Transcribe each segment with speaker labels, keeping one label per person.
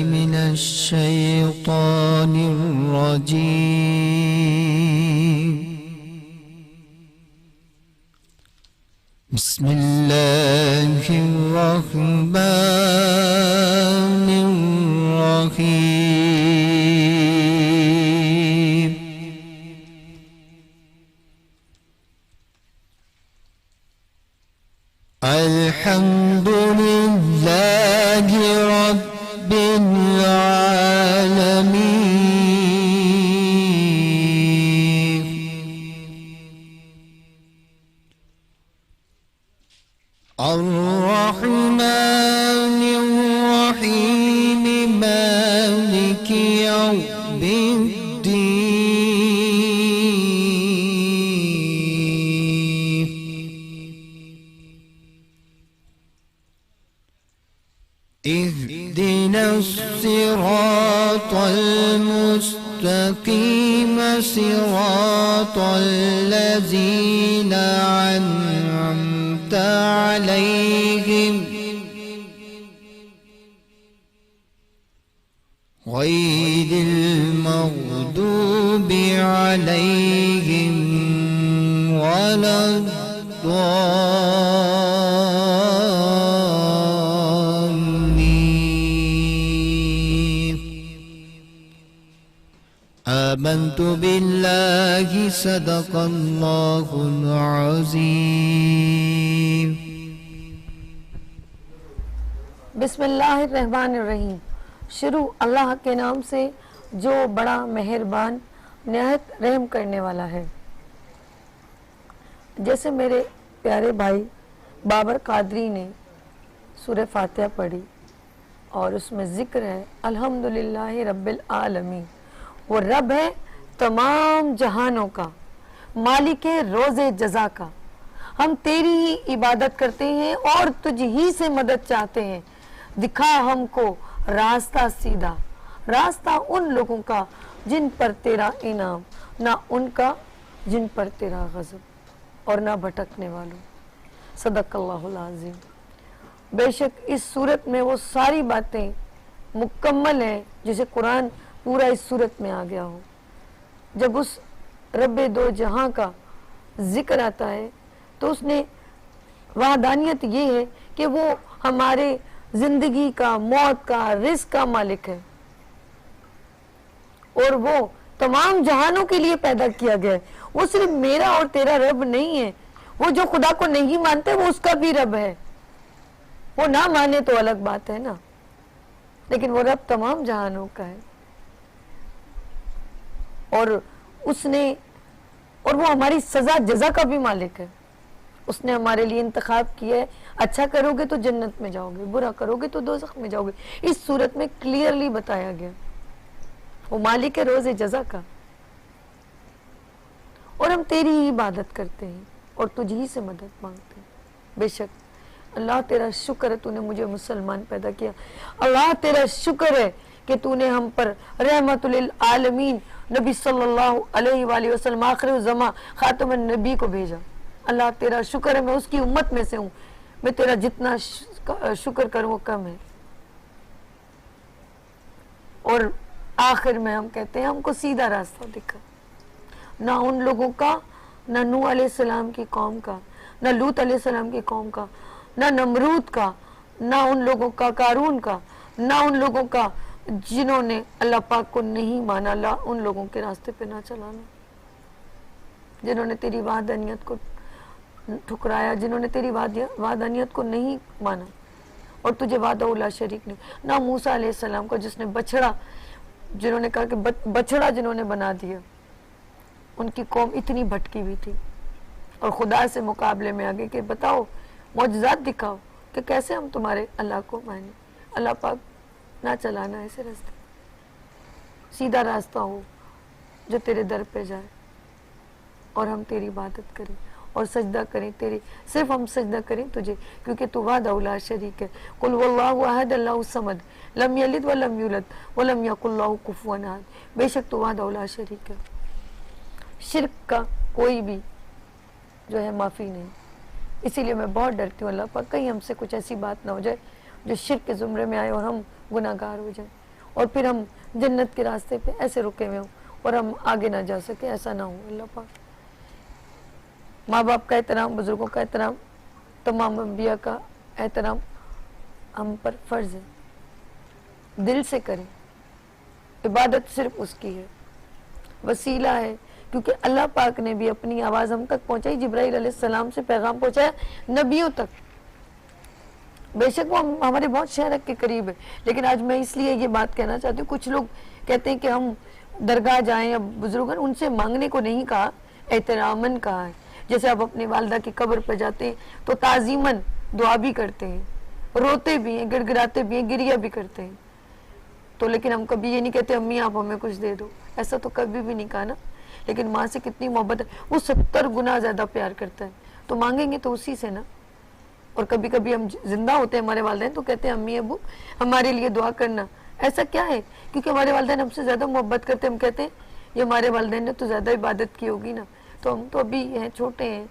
Speaker 1: من الشيطان الرجيم. بسم الله الرحمن الرحيم. الحمد لله رب العالمين. الرحمن الرحيم مالك يوم الدين. اهدنا الصراط المستقيم صراط الذين أنعمت عليهم غير المغضوب عليهم ولا الضالين. آمنت بالله صدق الله العظيم.
Speaker 2: بسم اللہ الرحمن الرحیم. شروع اللہ کے نام سے جو بڑا مہربان نہایت رحم کرنے والا ہے. جیسے میرے پیارے بھائی بابر قادری نے سورہ فاتحہ پڑھی اور اس میں ذکر ہے الحمدللہ رب العالمین. وہ رب ہے تمام جہانوں کا، مالک روز جزا کا. ہم تیری ہی عبادت کرتے ہیں اور تجھ ہی سے مدد چاہتے ہیں. دکھا ہم کو راستہ سیدھا، راستہ ان لوگوں کا جن پر تیرا انعام، نہ ان کا جن پر تیرا غضب، اور نہ بھٹکنے والوں. صدق اللہ العظیم. بے شک اس صورت میں وہ ساری باتیں مکمل ہیں جسے قرآن پورا اس صورت میں آ گیا ہو. جب اس رب دو جہاں کا ذکر آتا ہے تو اس نے وحدانیت یہ ہے کہ وہ ہمارے زندگی کا، موت کا، رزق کا مالک ہے، اور وہ تمام جہانوں کے لیے پیدا کیا گیا ہے. وہ صرف میرا اور تیرا رب نہیں ہے. وہ جو خدا کو نہیں مانتے وہ اس کا بھی رب ہے. وہ نہ مانے تو الگ بات ہے نا، لیکن وہ رب تمام جہانوں کا ہے. اور اس نے، اور وہ ہماری سزا جزا کا بھی مالک ہے. اس نے ہمارے لیے انتخاب کیا ہے. اچھا کرو گے تو جنت میں جاؤ گے، برا کرو گے تو دوزخ میں جاؤ گے. اس صورت میں کلیئرلی بتایا گیا. وہ مالک ہے روز جزا کا. اور ہم تیری ہی عبادت کرتے ہیں اور تجھ ہی سے مدد مانگتے ہیں. بے شک اللہ تیرا شکر ہے تو نے مجھے مسلمان پیدا کیا. اللہ تیرا شکر ہے کہ تو نے ہم پر رحمت للعالمین نبی صلی اللہ علیہ وآلہ وسلم آخر الزمان خاتم النبی کو بھیجا. اللہ تیرا شکر ہے میں اس کی امت میں سے ہوں. میں تیرا جتنا شکر کروں وہ کم ہے. اور آخر میں ہم کہتے ہیں ہم کو سیدھا راستہ دکھا. نہ ان لوگوں کا، نہ نوح علیہ السلام کی قوم کا، نہ لوط علیہ السلام کی قوم کا، نہ نمرود کا، نہ ان لوگوں کا قارون کا، نہ ان لوگوں کا جنہوں نے اللہ پاک کو نہیں مانا. اللہ ان لوگوں کے راستے پہ نہ چلانا جنہوں نے تیری وحدانیت کو ٹھکرایا، جنہوں نے تیری وحدانیت کو نہیں مانا اور تجھے وحدہ لا شریک نہیں. نہ موسیٰ علیہ السلام کو جس نے بچڑا، جنہوں نے کہا کہ بچڑا جنہوں نے بنا دیا. ان کی قوم اتنی بھٹکی ہوئی تھی اور خدا سے مقابلے میں آگے کہ بتاؤ معجزات دکھاؤ کہ کیسے ہم تمہارے اللہ کو مانیں. اللہ پاک نہ چلانا ایسے راستے، سیدھا راستہ ہو جو تیرے در پہ جائے اور ہم تیری عبادت کریں اور سجدہ کریں تیری. صرف ہم سجدہ کریں تجھے کیونکہ تو وحدہ لا شریک ہے. قل واللہ احد اللہ الصمد لم یلد ولم یولد ولم یکن لہ کفوا احد. بے شک تو وحدہ لا شریک ہے. شرک کا کوئی بھی جو ہے معافی نہیں. اسی لیے میں بہت ڈرتی ہوں اللہ پاک کہیں ہم سے کچھ ایسی بات نہ ہو جائے جو شرک کے زمرے میں آئے اور ہم گناہگار ہو جائیں اور پھر ہم جنت کے راستے پہ ایسے رکے ہوئے ہوں اور ہم آگے نہ جا سکے، ایسا نہ ہو اللہ پاک۔ ماں باپ کا احترام، بزرگوں کا احترام، تمام انبیاء کا احترام ہم پر فرض ہے، دل سے کریں، عبادت صرف اس کی ہے، وسیلہ ہے، کیونکہ اللہ پاک نے بھی اپنی آواز ہم تک پہنچائی، جبرائیل علیہ السلام سے پیغام پہنچایا نبیوں تک، بے شک وہ ہمارے بہت شہرک کے قریب ہے، لیکن آج میں اس لیے یہ بات کہنا چاہتی ہوں، کچھ لوگ کہتے ہیں کہ ہم درگاہ جائیں یا بزرگوں، ان سے مانگنے کو نہیں کہا، احتراماً کہا ہے، جیسے آپ اپنی والدہ کی قبر پہ جاتے ہیں تو تعظیماً دعا بھی کرتے ہیں، روتے بھی ہیں، گڑ گڑاتے بھی ہیں، گریہ بھی کرتے ہیں، تو لیکن ہم کبھی یہ نہیں کہتے امی آپ ہمیں کچھ دے دو، ایسا تو کبھی بھی نہیں کہا نا، لیکن ماں سے کتنی محبت ہے، وہ 70 گنا زیادہ پیار کرتا ہے، تو مانگیں گے تو اسی سے نا۔ اور کبھی کبھی ہم زندہ ہوتے ہیں ہمارے والدین تو کہتے ہیں امی ابو ہمارے لیے دعا کرنا، ایسا کیا ہے؟ کیونکہ ہمارے والدین ہم سے زیادہ محبت کرتے ہیں، ہم کہتے ہیں یہ ہمارے والدین نے تو زیادہ عبادت کی ہوگی نا، تو ہم تو ابھی ہیں، چھوٹے ہیں،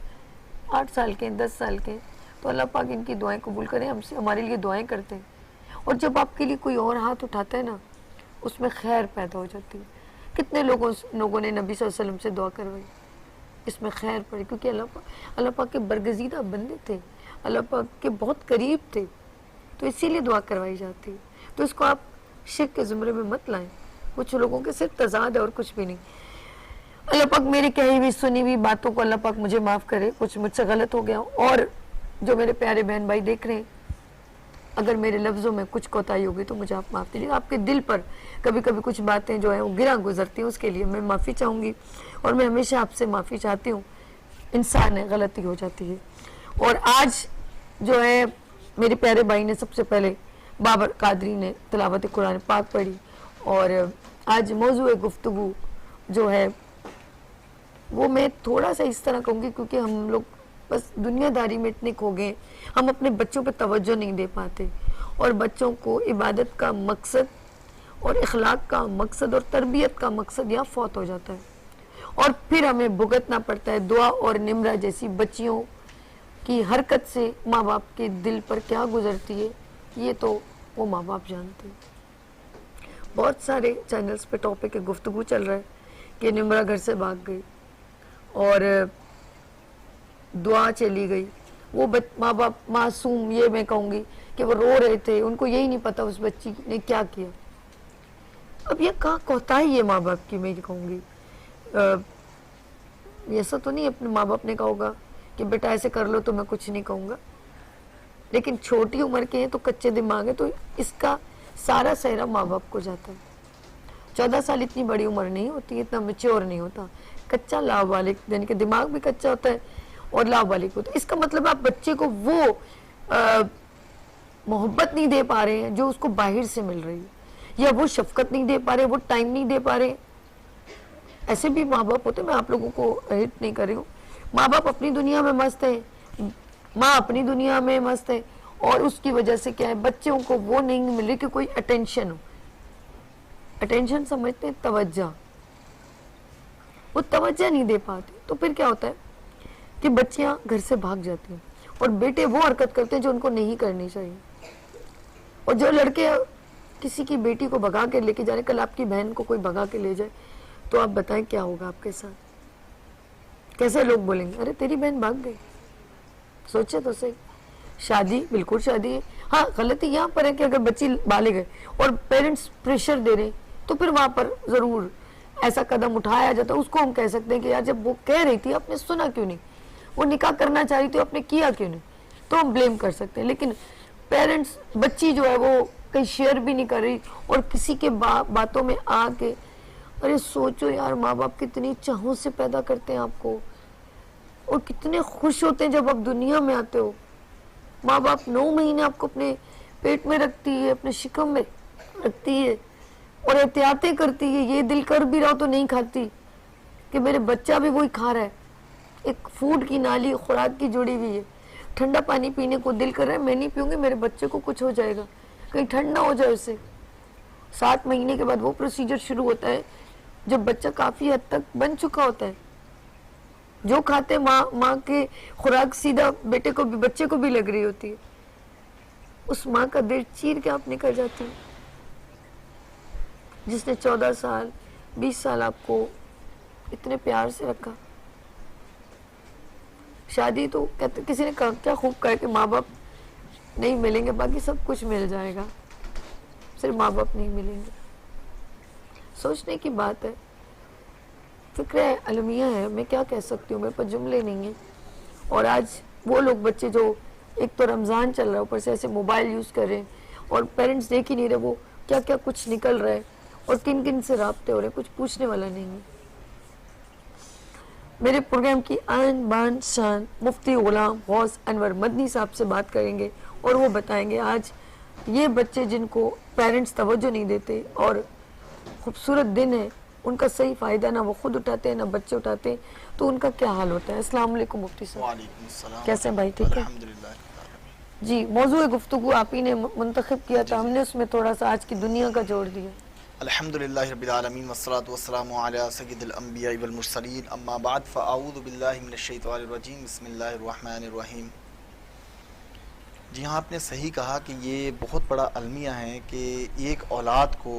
Speaker 2: 8 سال کے ہیں، 10 سال کے ہیں، تو اللہ پاک ان کی دعائیں قبول کریں، ہم سے ہمارے لیے دعائیں کرتے ہیں، اور جب آپ کے لیے کوئی اور ہاتھ اٹھاتا ہے نا اس میں خیر پیدا ہو جاتی ہے۔ کتنے لوگوں نے نبی صلی اللہ علیہ وسلم سے دعا کروائی، اس میں خیر پڑی، کیونکہ اللہ پاک کے برگزیدہ بندے تھے، اللہ پاک کے بہت قریب تھے، تو اسی لیے دعا کروائی جاتی ہے، تو اس کو آپ شرک کے زمرے میں مت لائیں، کچھ لوگوں کے صرف تضاد ہے اور کچھ بھی نہیں۔ اللہ پاک میری کہی ہوئی سنی ہوئی باتوں کو اللہ پاک مجھے معاف کرے، کچھ مجھ سے غلط ہو گیا، اور جو میرے پیارے بہن بھائی دیکھ رہے ہیں اگر میرے لفظوں میں کچھ کوتاہی ہوگی تو مجھے آپ معاف دیجیے، آپ کے دل پر کبھی کبھی کچھ باتیں جو ہیں وہ گراں گزرتی ہیں، اس کے لیے میں معافی چاہوں گی، اور میں ہمیشہ آپ سے معافی چاہتی ہوں، انسان ہے، غلطی ہو جاتی ہے۔ اور آج جو ہے میرے پیارے بھائی نے سب سے پہلے بابر قادری نے تلاوت قرآن پاک پڑھی، اور آج موضوع گفتگو جو ہے وہ میں تھوڑا سا اس طرح کہوں گی، کیونکہ ہم لوگ بس دنیا داری میں اتنے کھو گئے، ہم اپنے بچوں پہ توجہ نہیں دے پاتے، اور بچوں کو عبادت کا مقصد اور اخلاق کا مقصد اور تربیت کا مقصد یہاں فوت ہو جاتا ہے، اور پھر ہمیں بھگتنا پڑتا ہے دعا اور نمرہ جیسی بچیوں کی حرکت سے ماں باپ کے دل پر کیا گزرتی ہے، یہ تو وہ ماں باپ جانتے ہیں۔ بہت سارے چینلز پہ ٹاپک گفتگو چل رہا ہے کہ نمرہ گھر سے بھاگ گئی اور دعا چلی گئی، وہ ماں باپ معصوم، یہ میں کہوں گی کہ وہ رو رہے تھے، ان کو یہی نہیں پتا اس بچی نے کیا کیا۔ اب یہ کہاں کوتاہی ہے ماں باپ کی، میں یہ کہوں گی، ایسا تو نہیں اپنے ماں باپ نے کہا ہوگا کہ بیٹا ایسے کر لو تو میں کچھ نہیں کہوں گا، لیکن چھوٹی عمر کے ہیں تو کچے دماغ ہے، تو اس کا سارا سہرا ماں باپ کو جاتا ہے۔ 14 سال اتنی بڑی عمر نہیں ہوتی، اتنا میچور نہیں ہوتا، کچا لاوالغ، یعنی کہ دماغ بھی کچا ہوتا ہے اور لاوالغ ہوتا ہے۔ اس کا مطلب آپ بچے کو وہ محبت نہیں دے پا رہے ہیں جو اس کو باہر سے مل رہی ہے، یا وہ شفقت نہیں دے پا رہے، وہ ٹائم نہیں دے پا رہے۔ ایسے بھی ماں باپ ہوتے ہیں، میں آپ لوگوں کو ہٹ نہیں کر رہی ہوں، ماں باپ اپنی دنیا میں مست ہے، ماں اپنی دنیا میں مست ہے، اور اس کی وجہ سے کیا ہے، بچوں کو وہ نہیں مل رہی کہ کوئی اٹینشن ہو۔ اٹینشن سمجھتے ہیں توجہ، وہ توجہ نہیں دے پاتے، تو پھر کیا ہوتا ہے کہ بچیاں گھر سے بھاگ جاتی ہیں، اور بیٹے وہ حرکت کرتے ہیں جو ان کو نہیں کرنی چاہیے، اور جو لڑکے کسی کی بیٹی کو بھگا کے لے کے جا رہے، کل آپ کی بہن کو کوئی بھگا کے لے جائے تو آپ بتائیں کیا ہوگا آپ کے ساتھ، کیسے لوگ بولیں گے، ارے تیری بہن بھاگ گئی۔ سوچے تو صحیح، شادی بالکل شادی ہے، ہاں غلطی یہاں پر ہے کہ اگر بچی بالغ ہے اور پیرنٹس پریشر دے رہے تو پھر وہاں پر ضرور ایسا قدم اٹھایا جاتا ہے، اس کو ہم کہہ سکتے ہیں کہ یار جب وہ کہہ رہی تھی آپ نے سنا کیوں نہیں، وہ نکاح کرنا چاہ رہی تھی آپ نے کیا کیوں نہیں، تو ہم بلیم کر سکتے ہیں۔ لیکن پیرنٹس، بچی جو ہے وہ کہیں شیئر بھی نہیں کر رہی اور کسی کے باتوں میں آ کے، ارے سوچو یار ماں باپ کتنی چاہوں سے پیدا کرتے ہیں آپ کو، اور کتنے خوش ہوتے ہیں جب آپ دنیا میں آتے ہو۔ ماں باپ 9 مہینے آپ کو اپنے پیٹ میں رکھتی ہے، اپنے شکم میں رکھتی ہے، اور احتیاطیں کرتی ہے، یہ دل کر بھی رہا تو نہیں کھاتی کہ میرے بچہ بھی وہی کھا رہا ہے، ایک فوڈ کی نالی خوراک کی جڑی ہوئی ہے، ٹھنڈا پانی پینے کو دل کر رہا ہے، میں نہیں پیوں گی، میرے بچے کو کچھ ہو جائے گا، کہیں ٹھنڈ نہ ہو جائے اسے۔ 7 مہینے کے بعد وہ پروسیجر شروع ہوتا ہے جب بچہ کافی حد تک بن چکا ہوتا ہے، جو کھاتے ماں کے خوراک سیدھا بیٹے کو بھی بچے کو بھی لگ رہی ہوتی ہے، اس ماں کا دل چیر کے آپ نکل جاتی ہے۔ جس نے 14 سال 20 سال آپ کو اتنے پیار سے رکھا. شادی تو کہتے کسی نے کیا خوب کہا کہ ماں باپ نہیں ملیں گے باقی سب کچھ مل جائے گا, صرف ماں باپ نہیں ملیں گے. سوچنے کی بات ہے, فکر المیہ ہے, میں کیا کہہ سکتی ہوں, میرے پاس جملے نہیں ہیں. اور آج وہ لوگ بچے جو ایک تو رمضان چل رہا ہے اوپر سے ایسے موبائل یوز کر رہے ہیں اور پیرنٹس دیکھ ہی نہیں رہے وہ کیا کیا کچھ نکل رہا ہے اور کن کن سے رابطے ہو رہے ہیں, کچھ پوچھنے والا نہیں ہے. میرے پروگرام کی آن بان شان مفتی غلام غوث انور مدنی صاحب سے بات کریں گے اور وہ بتائیں گے آج یہ بچے جن کو پیرنٹس توجہ نہیں دیتے اور خوبصورت دن ہے ان کا صحیح فائدہ نہ وہ خود اٹھاتے ہیں نہ بچے اٹھاتے ہیں, تو ان کا کیا حال ہوتا ہے. السلام علیکم مفتی صاحب.
Speaker 3: وعلیکم السلام.
Speaker 2: کیسے ہیں بھائی, ٹھیک ہے
Speaker 3: الحمدللہ.
Speaker 2: جی. موضوع گفتگو آپ ہی نے منتخب کیا تھا, ہم نے اس میں تھوڑا سا آج کی دنیا کا جوڑ دیا.
Speaker 3: الحمدللہ رب العالمین والصلاة والسلام علی سید الانبیاء والمرسلین, اما بعد فاعوذ باللہ من الشیطان الرجیم, بسم اللہ الرحمن الرحیم. جی ہاں, آپ نے صحیح کہا کہ یہ بہت بڑا المیہ ہے کہ ایک اولاد کو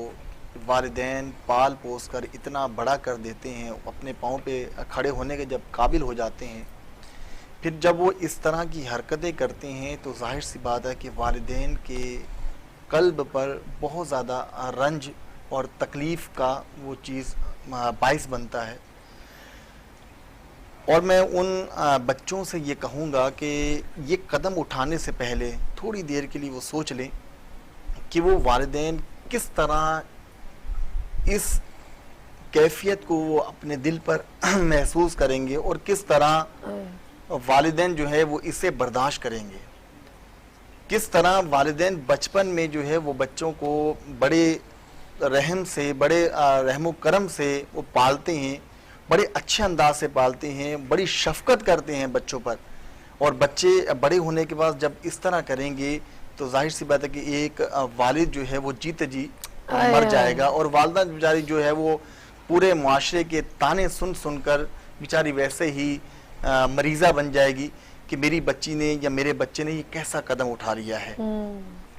Speaker 3: والدین پال پوس کر اتنا بڑا کر دیتے ہیں, اپنے پاؤں پہ کھڑے ہونے کے جب قابل ہو جاتے ہیں, پھر جب وہ اس طرح کی حرکتیں کرتے ہیں تو ظاہر سی بات ہے کہ والدین کے قلب پر بہت زیادہ رنج اور تکلیف کا وہ چیز باعث بنتا ہے. اور میں ان بچوں سے یہ کہوں گا کہ یہ قدم اٹھانے سے پہلے تھوڑی دیر کے لیے وہ سوچ لیں کہ وہ والدین کس طرح اس کیفیت کو وہ اپنے دل پر محسوس کریں گے اور کس طرح والدین جو ہے وہ اسے برداشت کریں گے. کس طرح والدین بچپن میں جو ہے وہ بچوں کو بڑے رحم سے, بڑے رحم و کرم سے وہ پالتے ہیں, بڑے اچھے انداز سے پالتے ہیں, بڑی شفقت کرتے ہیں بچوں پر, اور بچے بڑے ہونے کے بعد جب اس طرح کریں گے تو ظاہر سی بات ہے کہ ایک والد جو ہے وہ جیتے جی مر جائے گا, اور والدہ بیچاری جو ہے وہ پورے معاشرے کے تانے سن سن کر بیچاری ویسے ہی مریضہ بن جائے گی کہ میری بچی نے یا میرے بچے نے یہ کیسا قدم اٹھا لیا ہے.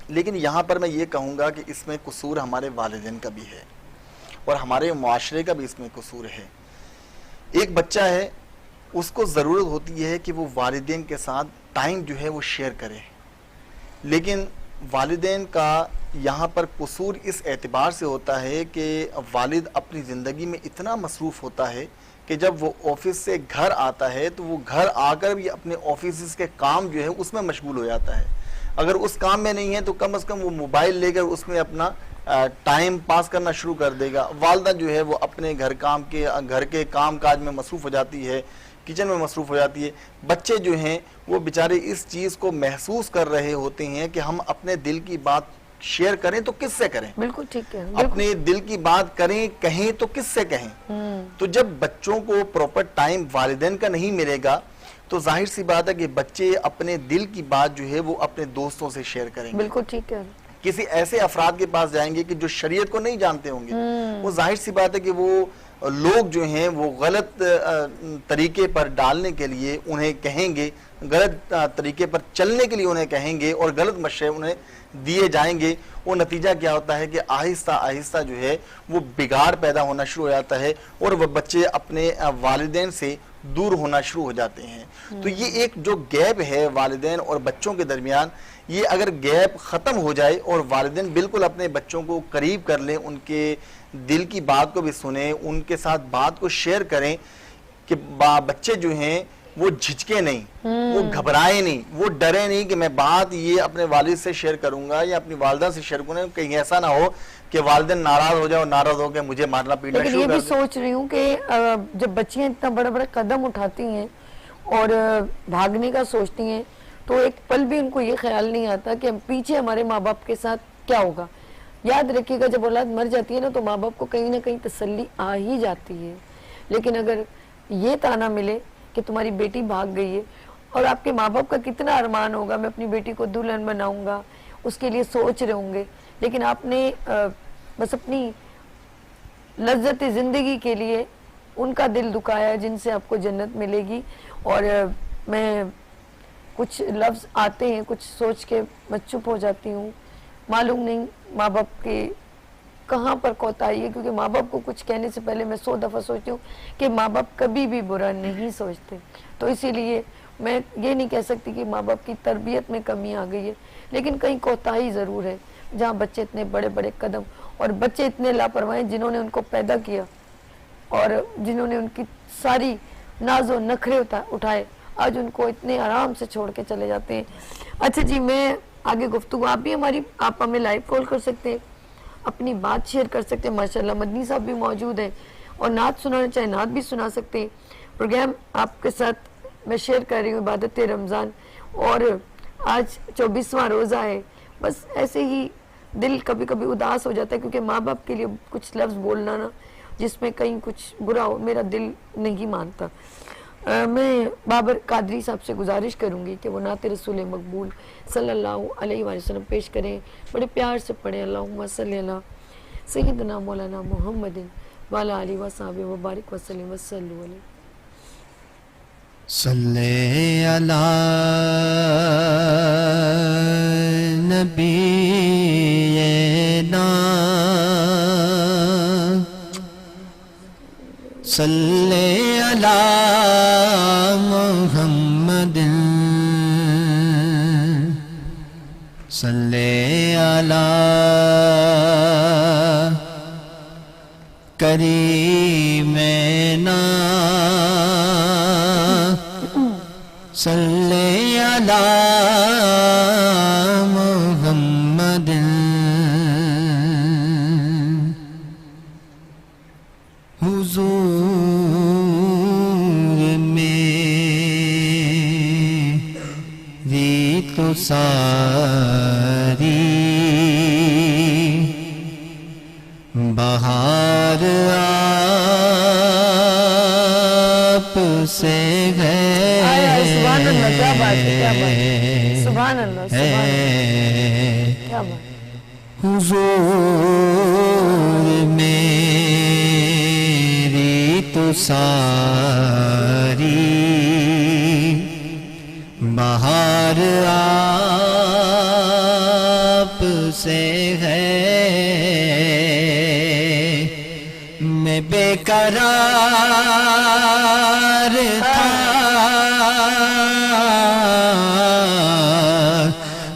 Speaker 3: لیکن یہاں پر میں یہ کہوں گا کہ اس میں قصور ہمارے والدین کا بھی ہے اور ہمارے معاشرے کا بھی اس میں قصور ہے. ایک بچہ ہے, اس کو ضرورت ہوتی ہے کہ وہ والدین کے ساتھ ٹائم جو ہے وہ شیئر کرے, لیکن والدین کا یہاں پر قصور اس اعتبار سے ہوتا ہے کہ والد اپنی زندگی میں اتنا مصروف ہوتا ہے کہ جب وہ آفس سے گھر آتا ہے تو وہ گھر آ کر بھی اپنے آفیسز کے کام جو ہے اس میں مشغول ہو جاتا ہے. اگر اس کام میں نہیں ہے تو کم از کم وہ موبائل لے کر اس میں اپنا ٹائم پاس کرنا شروع کر دے گا. والدہ جو ہے وہ اپنے گھر کے کام کاج میں مصروف ہو جاتی ہے, کچن میں مصروف ہو جاتی ہے. بچے جو ہیں وہ بیچارے اس چیز کو محسوس کر رہے ہوتے ہیں کہ ہم اپنے دل کی بات شیئر کریں تو کس سے کریں,
Speaker 2: بالکل ٹھیک ہے,
Speaker 3: اپنے دل کی بات کریں کہیں تو کس سے کہیں. تو جب بچوں کو پراپر ٹائم والدین کا نہیں ملے گا تو ظاہر سی بات ہے کہ بچے اپنے دل کی بات جو ہے وہ اپنے دوستوں سے شیئر کریں گے.
Speaker 2: بالکل ٹھیک ہے.
Speaker 3: کسی ایسے افراد کے پاس جائیں گے کہ جو شریعت کو نہیں جانتے ہوں گے, وہ ظاہر سی بات ہے کہ وہ لوگ جو ہیں وہ غلط طریقے پر ڈالنے کے لیے انہیں کہیں گے, غلط طریقے پر چلنے کے لیے انہیں کہیں گے اور غلط مشورے انہیں دیے جائیں گے. وہ نتیجہ کیا ہوتا ہے کہ آہستہ آہستہ جو ہے وہ بگاڑ پیدا ہونا شروع ہو جاتا ہے اور وہ بچے اپنے والدین سے دور ہونا شروع ہو جاتے ہیں. تو یہ ایک جو گیپ ہے والدین اور بچوں کے درمیان, یہ اگر گیپ ختم ہو جائے اور والدین بالکل اپنے بچوں کو قریب کر لیں, ان کے دل کی بات کو بھی سنیں, ان کے ساتھ بات کو شیئر کریں کہ بچے جو ہیں وہ جھجکے نہیں, وہ گھبرائے نہیں, وہ ڈرے نہیں کہ میں بات یہ اپنے والد سے شیئر کروں گا یا اپنی والدہ سے شیئر کروں گا, کہیں ایسا نہ ہو کہ والدین ناراض ہو جائے اور ناراض ہو کے مجھے مارنا پیٹنا شروع کر دیں.
Speaker 2: لیکن یہ بھی سوچ رہی ہوں کہ جب بچیاں اتنا بڑا بڑا قدم اٹھاتی ہیں اور بھاگنے کا سوچتی ہیں تو ایک پل بھی ان کو یہ خیال نہیں آتا کہ پیچھے ہمارے ماں باپ کے ساتھ کیا ہوگا. یاد رکھیے گا جب اولاد مر جاتی ہے نا تو ماں باپ کو کہیں نہ کہیں تسلی آ ہی جاتی ہے, لیکن اگر یہ تانا ملے کہ تمہاری بیٹی بھاگ گئی ہے, اور آپ کے ماں باپ کا کتنا ارمان ہوگا میں اپنی بیٹی کو دلہن بناؤں گا, اس کے لیے سوچ رہے ہوں گے, لیکن آپ نے بس اپنی لذت زندگی کے لیے ان کا دل دکھایا جن سے آپ کو جنت ملے گی. اور میں کچھ لفظ آتے ہیں, کچھ سوچ کے میں چپ ہو جاتی ہوں. معلوم نہیں ماں باپ کے کہاں پر کوتاہی ہے، کیونکہ ماں باپ کو کچھ کہنے سے پہلے میں 100 دفعہ سوچتی ہوں کہ ماں باپ کبھی بھی برا نہیں سوچتے. تو اسی لیے میں یہ نہیں کہہ سکتی کہ ماں باپ کی تربیت میں کمی آ گئی ہے، لیکن کہیں کوتاہی ضرور ہے جہاں بچے اتنے بڑے بڑے قدم، اور بچے اتنے لاپرواہ ہیں جنہوں نے ان کو پیدا کیا اور جنہوں نے ان کی ساری ناز و نخرے اٹھائے، آج ان کو اتنے آرام سے چھوڑ کے چلے جاتے ہیں. اچھا جی، میں آگے گفتگو، آپ بھی آپ ہمیں لائیو کال کر سکتے ہیں، اپنی بات شیئر کر سکتے ہیں. ماشاءاللہ مدنی صاحب بھی موجود ہیں، اور نعت سنانا چاہے نعت بھی سنا سکتے ہیں. پروگرام آپ کے ساتھ میں شیئر کر رہی ہوں عبادت رمضان، اور آج 24واں روزہ ہے. بس ایسے ہی دل کبھی کبھی اداس ہو جاتا ہے، کیونکہ ماں باپ کے لیے کچھ لفظ بولنا نا جس میں کہیں کچھ برا ہو، میرا دل نہیں مانتا. میں بابر قادری صاحب سے گزارش کروں گی کہ وہ نعت رسول مقبول صلی اللہ علیہ وآلہ وسلم پیش کریں. بڑے پیار سے پڑھیں، اللہم صلی علی سیدنا مولانا محمد وعلی آلہ وصحبہ وبارک وسلم وصلوا علیہ.
Speaker 1: صلی علی نبینا صلی علی محمد صلی علی کریمنا صلی علی محمد حضور میری تو ساری بہار آپ سے ہے.
Speaker 2: سبحان اللہ، کیا بات ہے، کیا بات ہے، سبحان اللہ، سبحان اللہ، کیا بات.
Speaker 1: حضور میری تو ساری بہار آپ سے ہے. میں بے قرار تھا،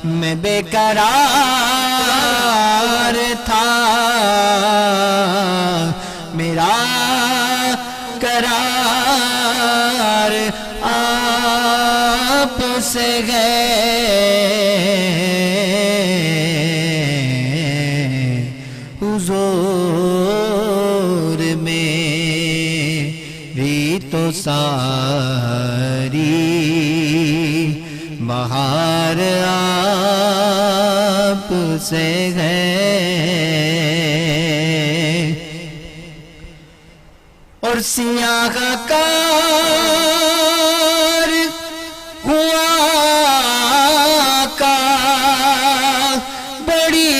Speaker 1: میں بے قرار تھا، میرا قرار آپ سے ہے. حضور میری تو ساری بہار آپ سے ہے. اور سیاہ کار ہوا کا بڑی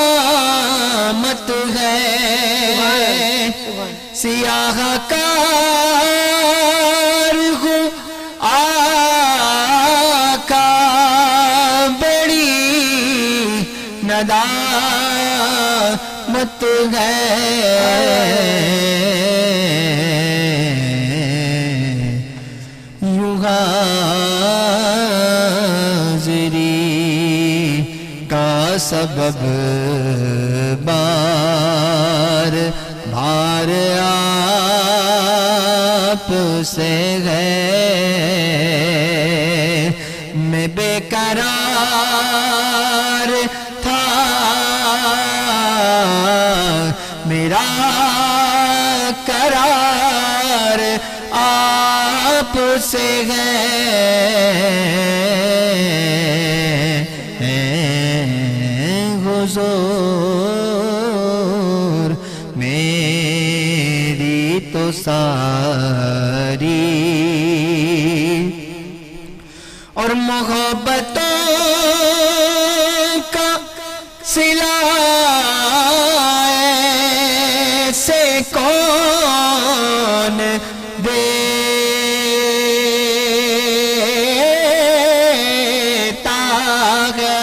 Speaker 1: ندامت ہے. سیاہ کار ہوا کا بڑی ندامت ہے. یوں حاضری کا سبب بار بار آپ سے ہے. میں بے قرار تھا، میرا قرار آپ سے ہے. حضور میری تو ساری اور محبتوں کا صلہ سے کون دیتا ہے.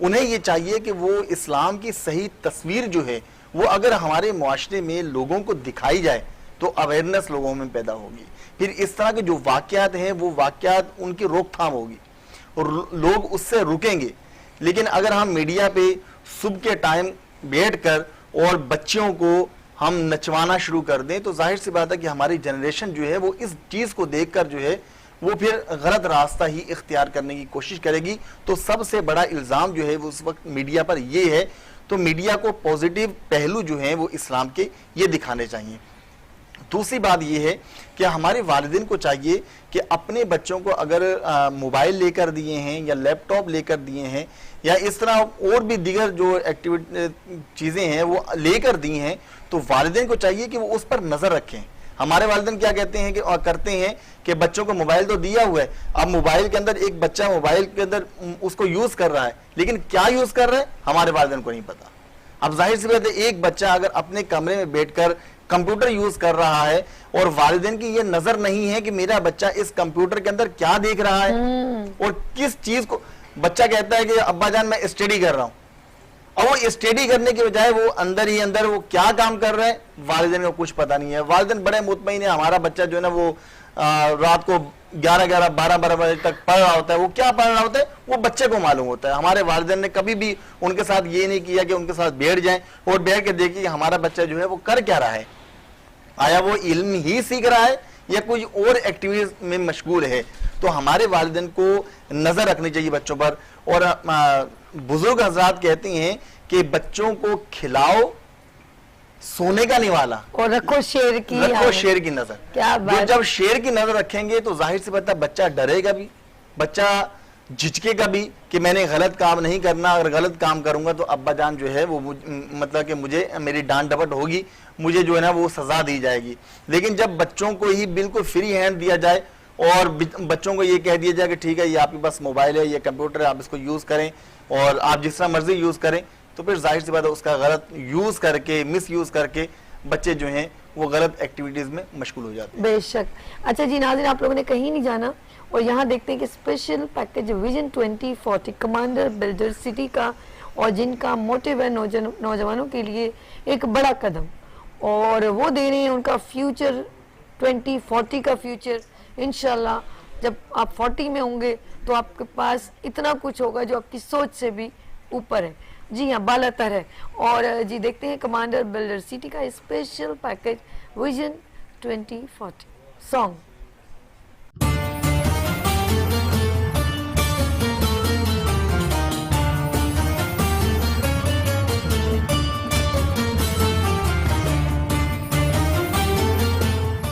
Speaker 3: انہیں یہ چاہیے کہ وہ اسلام کی صحیح تصویر جو ہے وہ اگر ہمارے معاشرے میں لوگوں کو دکھائی جائے تو اویئرنیس لوگوں میں پیدا ہوگی، پھر اس طرح کے جو واقعات ہیں وہ واقعات ان کی روک تھام ہوگی اور لوگ اس سے رکیں گے۔ لیکن اگر ہم میڈیا پہ صبح کے ٹائم بیٹھ کر اور بچوں کو ہم نچوانا شروع کر دیں تو ظاہر سی بات ہے کہ ہماری جنریشن جو ہے وہ اس چیز کو دیکھ کر جو ہے وہ پھر غلط راستہ ہی اختیار کرنے کی کوشش کرے گی۔ تو سب سے بڑا الزام جو ہے وہ اس وقت میڈیا پر یہ ہے، تو میڈیا کو پوزیٹیو پہلو جو ہیں وہ اسلام کے یہ دکھانے چاہیے۔ دوسری بات یہ ہے کہ ہمارے والدین کو چاہیے کہ اپنے بچوں کو اگر موبائل لے کر دیے ہیں یا لیپ ٹاپ لے کر دیے ہیں یا اس طرح اور بھی دیگر جو چیزیں ہیں وہ لے کر دی ہیں تو والدین کو چاہیے کہ وہ اس پر نظر رکھیں۔ ہمارے والدین کیا کہتے ہیں کہ کرتے ہیں کہ بچوں کو موبائل تو دیا ہوا ہے، اب موبائل کے اندر ایک بچہ موبائل کے اندر اس کو یوز کر رہا ہے، لیکن کیا یوز کر رہا ہے ہمارے والدین کو نہیں پتا۔ اب ظاہر سی بات ہے ایک بچہ اگر اپنے کمرے میں بیٹھ کر کمپیوٹر یوز کر رہا ہے اور والدین کی یہ نظر نہیں ہے کہ میرا بچہ اس کمپیوٹر کے اندر کیا دیکھ رہا ہے اور کس چیز کو، بچہ کہتا ہے کہ ابا جان میں اسٹڈی کر رہا ہوں، اور وہ اسٹڈی کرنے کے بجائے وہ اندر ہی اندر وہ کیا کام کر رہے ہیں والدین کو کچھ پتا نہیں ہے۔ والدین بڑے مطمئن ہیں ہمارا بچہ جو ہے نا وہ رات کو 11-12 بجے تک پڑھ رہا ہوتا ہے، وہ کیا پڑھ رہا ہوتا ہے وہ بچے کو معلوم ہوتا ہے۔ ہمارے والدین نے کبھی بھی ان کے ساتھ یہ نہیں کیا کہ ان کے ساتھ بیٹھ جائیں اور بیٹھ کے دیکھیں کہ ہمارا بچہ جو ہے وہ کر کیا رہا ہے، آیا وہ علم ہی سیکھ رہا ہے یا کوئی اور ایکٹیویٹیز میں مشغول ہے۔ تو ہمارے والدین کو نظر رکھنی چاہیے بچوں پر، اور بزرگ حضرات کہتے ہیں کہ بچوں کو کھلاؤ سونے کا نوالا
Speaker 2: اور رکھو شیر کی
Speaker 3: نظر۔
Speaker 2: کیا
Speaker 3: جو
Speaker 2: بات،
Speaker 3: جب شیر کی نظر رکھیں گے تو ظاہر سی بات ہے بچہ ڈرے گا بھی، بچہ جھجکے گا بھی کہ میں نے غلط کام نہیں کرنا، اگر غلط کام کروں گا تو ابا جان جو ہے وہ مطلب کہ مجھے میری ڈانٹ ڈپٹ ہوگی، مجھے جو ہے نا وہ سزا دی جائے گی۔ لیکن جب بچوں کو ہی بالکل فری ہینڈ دیا جائے اور بچوں کو یہ کہہ دیا جائے کہ ٹھیک ہے یہ آپ کے پاس موبائل ہے، یہ کمپیوٹر ہے، آپ اس کو یوز کریں اور آپ جس طرح مرضی یوز کریں، تو پھر ظاہر سی بات ہے اس کا غلط یوز کر کے مس یوز کر کے بچے جو ہیں وہ غلط ایکٹیویٹیز میں مشغول ہو جاتے ہیں۔
Speaker 2: بے شک۔ اچھا جی ناظرین، آپ لوگوں نے کہیں نہیں جانا اور یہاں دیکھتے ہیں کہ special package vision 2040 commander builder city کا، اور جن کا موٹیو ہے نوجوانوں کے لیے ایک بڑا قدم، اور وہ دے رہے ہیں ان کا فیوچر 2040 کا فیوچر۔ انشاءاللہ جب آپ 40 میں ہوں گے تو آپ کے پاس اتنا کچھ ہوگا جو آپ کی سوچ سے بھی اوپر ہے، جی ہاں بالا تر ہے۔ اور جی دیکھتے ہیں کمانڈر بلڈر سٹی کا اسپیشل پیکج ویژن 2040 سانگ۔